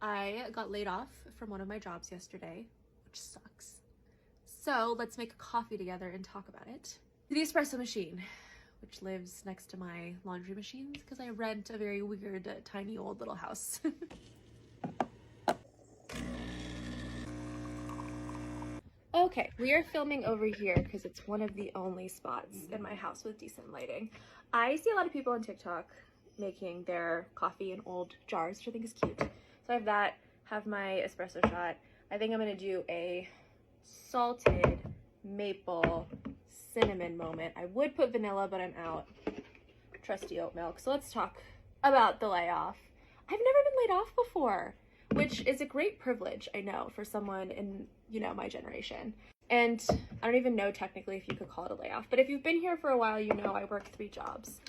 I got laid off from one of my jobs yesterday, which sucks. So let's make a coffee together and talk about it. The espresso machine, which lives next to my laundry machines because I rent a very weird, tiny old little house. Okay, we are filming over here because it's one of the only spots in my house with decent lighting. I see a lot of people on TikTok making their coffee in old jars, which I think is cute. So I have that, have my espresso shot. I think I'm gonna do a salted maple cinnamon moment. I would put vanilla, but I'm out. Trusty oat milk. So let's talk about the layoff. I've never been laid off before, which is a great privilege, I know, for someone in, my generation. And I don't even know technically if you could call it a layoff, but if you've been here for a while, you know I work 3 jobs.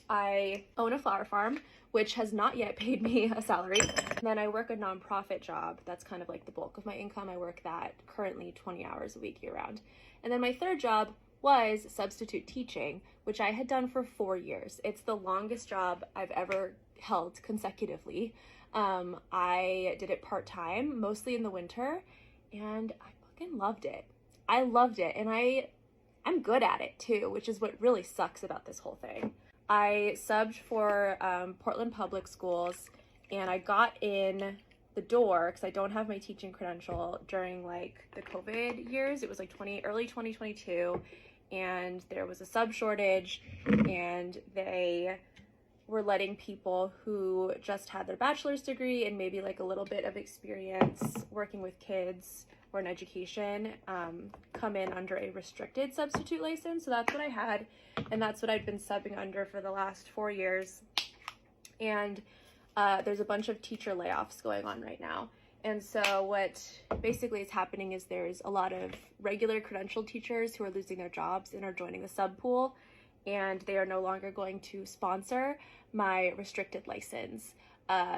I own a flower farm, which has not yet paid me a salary. And then I work a nonprofit job. That's kind of like the bulk of my income. I work that currently 20 hours a week year round. And then my third job was substitute teaching, which I had done for 4 years. It's the longest job I've ever held consecutively. I did it part-time, mostly in the winter, and I fucking loved it. I loved it, and I'm good at it too, which is what really sucks about this whole thing. I subbed for Portland Public Schools, and I got in the door because I don't have my teaching credential during like the COVID years. It was like early 2022, and there was a sub shortage, and they were letting people who just had their bachelor's degree and maybe like a little bit of experience working with kids or in education come in under a restricted substitute license. So that's what I had, and that's what I've been subbing under for the last 4 years. And there's a bunch of teacher layoffs going on right now. And so what basically is happening is there's a lot of regular credentialed teachers who are losing their jobs and are joining the sub pool, and they are no longer going to sponsor my restricted license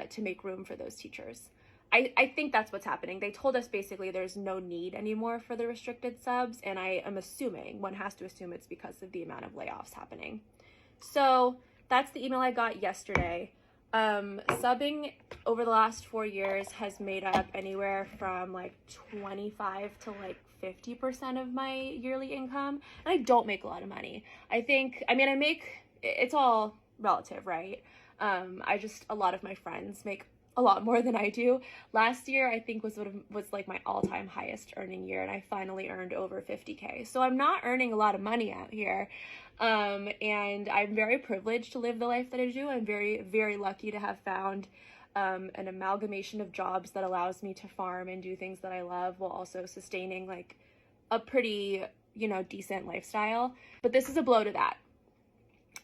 to make room for those teachers. I think that's what's happening. They told us basically there's no need anymore for the restricted subs, and I am assuming, one has to assume it's because of the amount of layoffs happening. So that's the email I got yesterday. Subbing over the last 4 years has made up anywhere from like 25 to like 50% of my yearly income, and I don't make a lot of money. I make, it's all relative, right? A lot of my friends make a lot more than I do. Last year, I think was like my all-time highest earning year, and I finally earned over 50K. So I'm not earning a lot of money out here. And I'm very privileged to live the life that I do. I'm very, very lucky to have found an amalgamation of jobs that allows me to farm and do things that I love while also sustaining like a pretty, decent lifestyle. But this is a blow to that.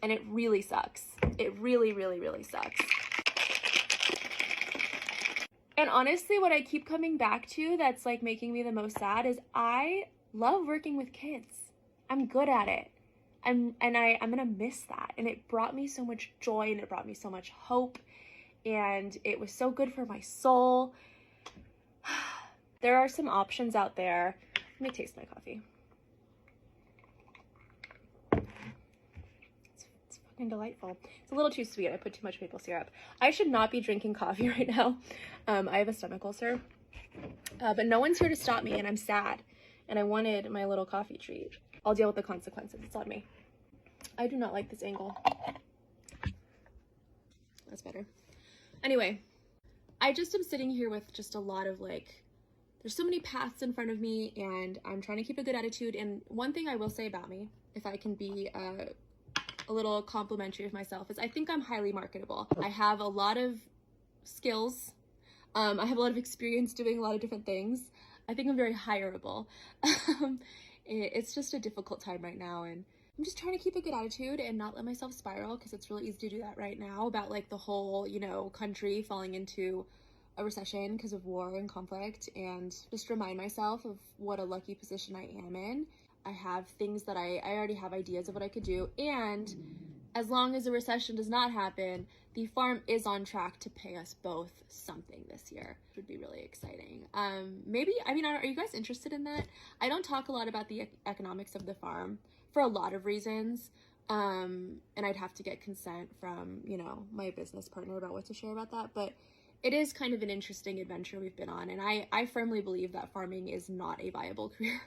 And it really sucks. It really, really, really sucks. And honestly, what I keep coming back to that's like making me the most sad is I love working with kids. I'm good at it. I'm gonna miss that. And it brought me so much joy, and it brought me so much hope, and it was so good for my soul. There are some options out there. Let me taste my coffee. It's fucking delightful. It's a little too sweet. I put too much maple syrup. I should not be drinking coffee right now. I have a stomach ulcer, but no one's here to stop me, and I'm sad, and I wanted my little coffee treat. I'll deal with the consequences. It's on me. I do not like this angle. That's better. Anyway, I just am sitting here with just a lot of like, there's so many paths in front of me, and I'm trying to keep a good attitude. And one thing I will say about me, if I can be a little complimentary of myself, is I think I'm highly marketable. I have a lot of skills. I have a lot of experience doing a lot of different things. I think I'm very hireable. It's just a difficult time right now, and I'm just trying to keep a good attitude and not let myself spiral, because it's really easy to do that right now about like the whole, country falling into a recession because of war and conflict, and just remind myself of what a lucky position I am in. I have things that I already have ideas of what I could do, and as long as a recession does not happen, the farm is on track to pay us both something this year, which would be really exciting. Are you guys interested in that? I don't talk a lot about the economics of the farm for a lot of reasons. And I'd have to get consent from, my business partner about what to share about that. But it is kind of an interesting adventure we've been on, and I firmly believe that farming is not a viable career.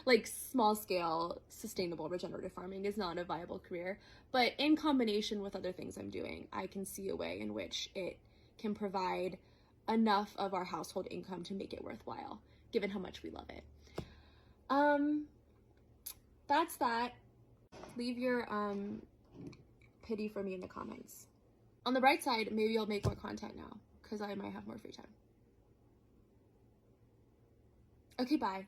Like small scale, sustainable, regenerative farming is not a viable career, but in combination with other things I'm doing, I can see a way in which it can provide enough of our household income to make it worthwhile, given how much we love it. That's that. Leave your pity for me in the comments. On the bright side, maybe I'll make more content now, because I might have more free time. Okay, bye.